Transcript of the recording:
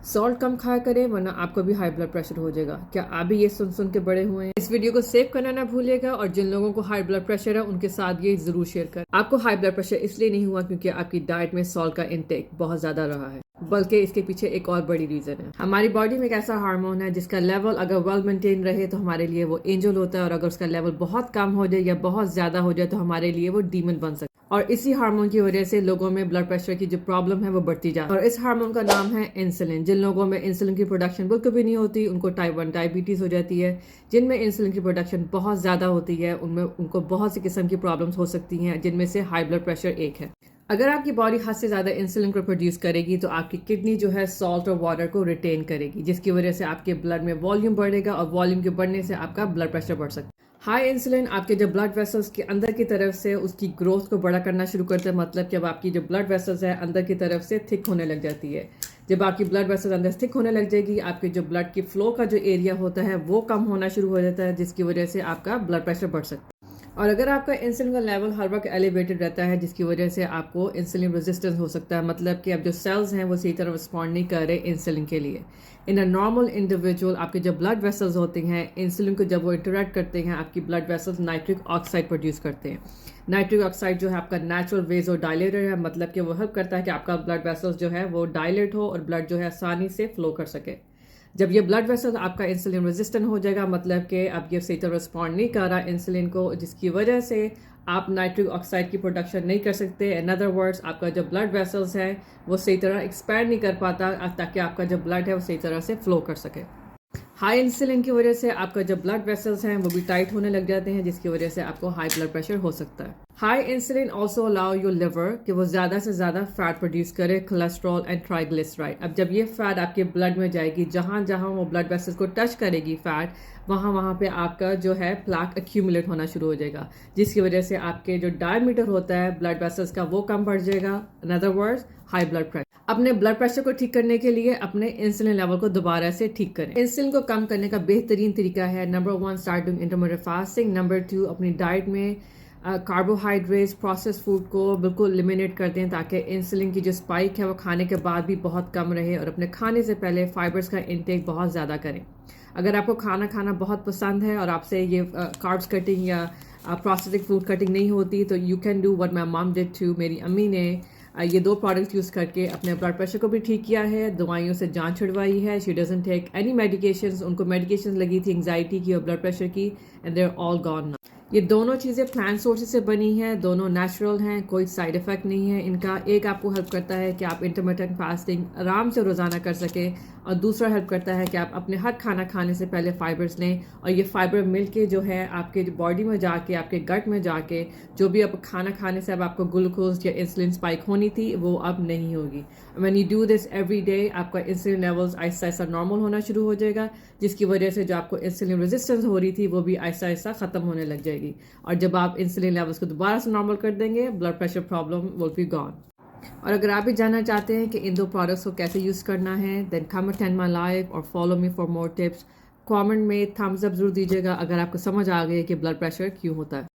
Salt कम खाया करें वरना आपको भी हाई ब्लड प्रेशर हो जाएगा। क्या आप भी ये सुन के बड़े हुए हैं? इस वीडियो को सेव करना ना भूलिएगा और जिन लोगों को हाई ब्लड प्रेशर है उनके साथ ये जरूर शेयर करें। आपको हाई ब्लड प्रेशर इसलिए नहीं हुआ क्योंकि आपकी डाइट में सॉल्ट का इंटेक बहुत ज्यादा रहा है, बल्कि इसके पीछे एक और बड़ी रीजन है। हमारी बॉडी में एक ऐसा हार्मोन है जिसका लेवल अगर वेल मेंटेन रहे तो हमारे लिए वो एंजल होता है, और अगर उसका लेवल बहुत कम हो जाए या बहुत ज्यादा हो जाए तो हमारे लिए वो डीमन बन सकता है। और इसी हार्मोन की वजह से लोगों में ब्लड प्रेशर की जो प्रॉब्लम है वो बढ़ती जाती है। और इस हार्मोन का नाम है इंसुलिन। जिन लोगों में इंसुलिन की प्रोडक्शन बिल्कुल भी नहीं होती उनको टाइप 1 डायबिटीज हो जाती है। जिनमें इंसुलिन की प्रोडक्शन बहुत ज्यादा होती है उनमें उनको बहुत सी किस्म की प्रॉब्लम्स हो सकती हैं, जिनमें से हाई ब्लड प्रेशर एक है। अगर आपकी बॉडी हद से ज्यादा इंसुलिन को प्रोड्यूस करेगी तो आपकी किडनी जो है सॉल्ट और वाटर को रिटेन करेगी, जिसकी वजह से आपके ब्लड में वॉल्यूम बढ़ेगा और वॉल्यूम के बढ़ने से आपका ब्लड प्रेशर बढ़ सकता है। हाई इंसुलिन आपके जो ब्लड वेसल्स के अंदर की तरफ से उसकी ग्रोथ को बड़ा करना शुरू करता है। मतलब जब आपकी जो ब्लड वेसल्स है अंदर की तरफ से थिक होने लग जाती है। जब आपकी ब्लड वेसल्स अंदर थिक होने लग जाएगी, आपके जो ब्लड की फ्लो का जो एरिया होता है वो कम होना शुरू हो जाता है, जिसकी वजह से आपका ब्लड प्रेशर बढ़ सकता है। और अगर आपका इंसुलिन का लेवल हर वक्त एलिवेटेड रहता है, जिसकी वजह से आपको इंसुलिन रेजिस्टेंस हो सकता है। मतलब कि अब जो सेल्स हैं वो सही तरह रिस्पॉन्ड नहीं कर रहे इंसुलिन के लिए। इन अ नॉर्मल इंडिविजुअल आपके जो ब्लड वेसल्स होते हैं इंसुलिन को जब वो इंटरेक्ट करते हैं आपकी blood vessels nitric oxide produce करते हैं। नाइट्रिक ऑक्साइड जो है आपका नेचुरल वेजो डायलेटर है, मतलब कि वो हेल्प करता है कि आपका ब्लड वेसल्स जो है वो डायलेट हो और ब्लड जो है आसानी से फ्लो कर सके। जब ये ब्लड वेसल आपका इंसुलिन रेजिस्टेंट हो जाएगा, मतलब कि अब ये सही तरह रिस्पॉन्ड नहीं कर रहा इंसुलिन को, जिसकी वजह से आप नाइट्रिक ऑक्साइड की प्रोडक्शन नहीं कर सकते। इन अदर वर्ड्स आपका जो ब्लड वेसल्स है वो सही तरह एक्सपैंड नहीं कर पाता ताकि आपका जो ब्लड है वो सही तरह से फ्लो कर सके। हाई इंसुलिन की वजह से आपका जो ब्लड वेसल्स हैं वो भी टाइट होने लग जाते हैं, जिसकी वजह से आपको हाई ब्लड प्रेशर हो सकता है। High insulin also allow your liver कि वो ज्यादा से ज्यादा फैट प्रोड्यूस करे, कोलेस्ट्रॉल एंड ट्राइग्लिसराइड। अब जब ये फैट आपके ब्लड में जाएगी, जहां जहां वो ब्लड वेसल्स को टच करेगी फैट, वहां वहां पे आपका जो है प्लाक एक्यूमुलेट होना शुरू हो जाएगा, जिसकी वजह से आपके जो डायमीटर होता है ब्लड वेसल्स का वो कम बढ़ जाएगा। In other words high blood pressure. अपने ब्लड प्रेशर को ठीक करने के लिए अपने इंसुलिन लेवल को दोबारा से ठीक करें। इंसुलिन को कम करने का बेहतरीन तरीका है number 1 start doing intermittent fasting. Number 2 अपनी डाइट में कार्बोहाइड्रेट्स प्रोसेस फूड को बिल्कुल एलिमिनेट कर दें ताकि इंसुलिन की जो स्पाइक है वो खाने के बाद भी बहुत कम रहे, और अपने खाने से पहले फाइबर्स का इंटेक बहुत ज़्यादा करें। अगर आपको खाना खाना बहुत पसंद है और आपसे ये कार्ब्स कटिंग या प्रोसेसिंग फूड कटिंग नहीं होती तो you can do what my mom did too. मेरी अम्मी ने ये 2 प्रोडक्ट्स यूज़ करके अपने ब्लड प्रेशर को भी ठीक किया है, दवाइयों से जान छुड़वाई है। She doesn't take any medications. उनको मेडिकेशंस लगी थी एंजाइटी की और ब्लड प्रेशर की, and they are all gone now. ये दोनों चीज़ें प्लांट सोर्सेज से बनी हैं, दोनों नेचुरल हैं, कोई साइड इफेक्ट नहीं है इनका। एक आपको हेल्प करता है कि आप इंटरमिटेंट फास्टिंग आराम से रोज़ाना कर सकें, और दूसरा हेल्प करता है कि आप अपने हर खाना खाने से पहले फाइबर्स लें, और ये फाइबर मिल के जो है आपके बॉडी में जाके आपके गट में जाके जो भी आप खाना खाने से अब आपको ग्लूकोज या इंसुलिन स्पाइक होनी थी वो अब नहीं होगी। When you do this every day आपका insulin levels Aahista Aahista normal होना शुरू हो जाएगा, जिसकी वजह से जो आपको इंसुलिन रेजिस्टेंस हो रही थी वो भी आहिस्ता आहिस्ता ख़त्म होने लग जाएगी। और जब आप इंसुलिन लेवल्स को दोबारा से नॉर्मल कर देंगे blood pressure problem will be gone. और अगर आप भी जानना चाहते हैं कि इन 2 प्रोडक्ट्स को कैसे यूज़ करना है, then come attend my live और follow me for more tips. Comment में थम्स अप जरूर दीजिएगा अगर आपको समझ आ गई कि ब्लड प्रेशर क्यों होता है।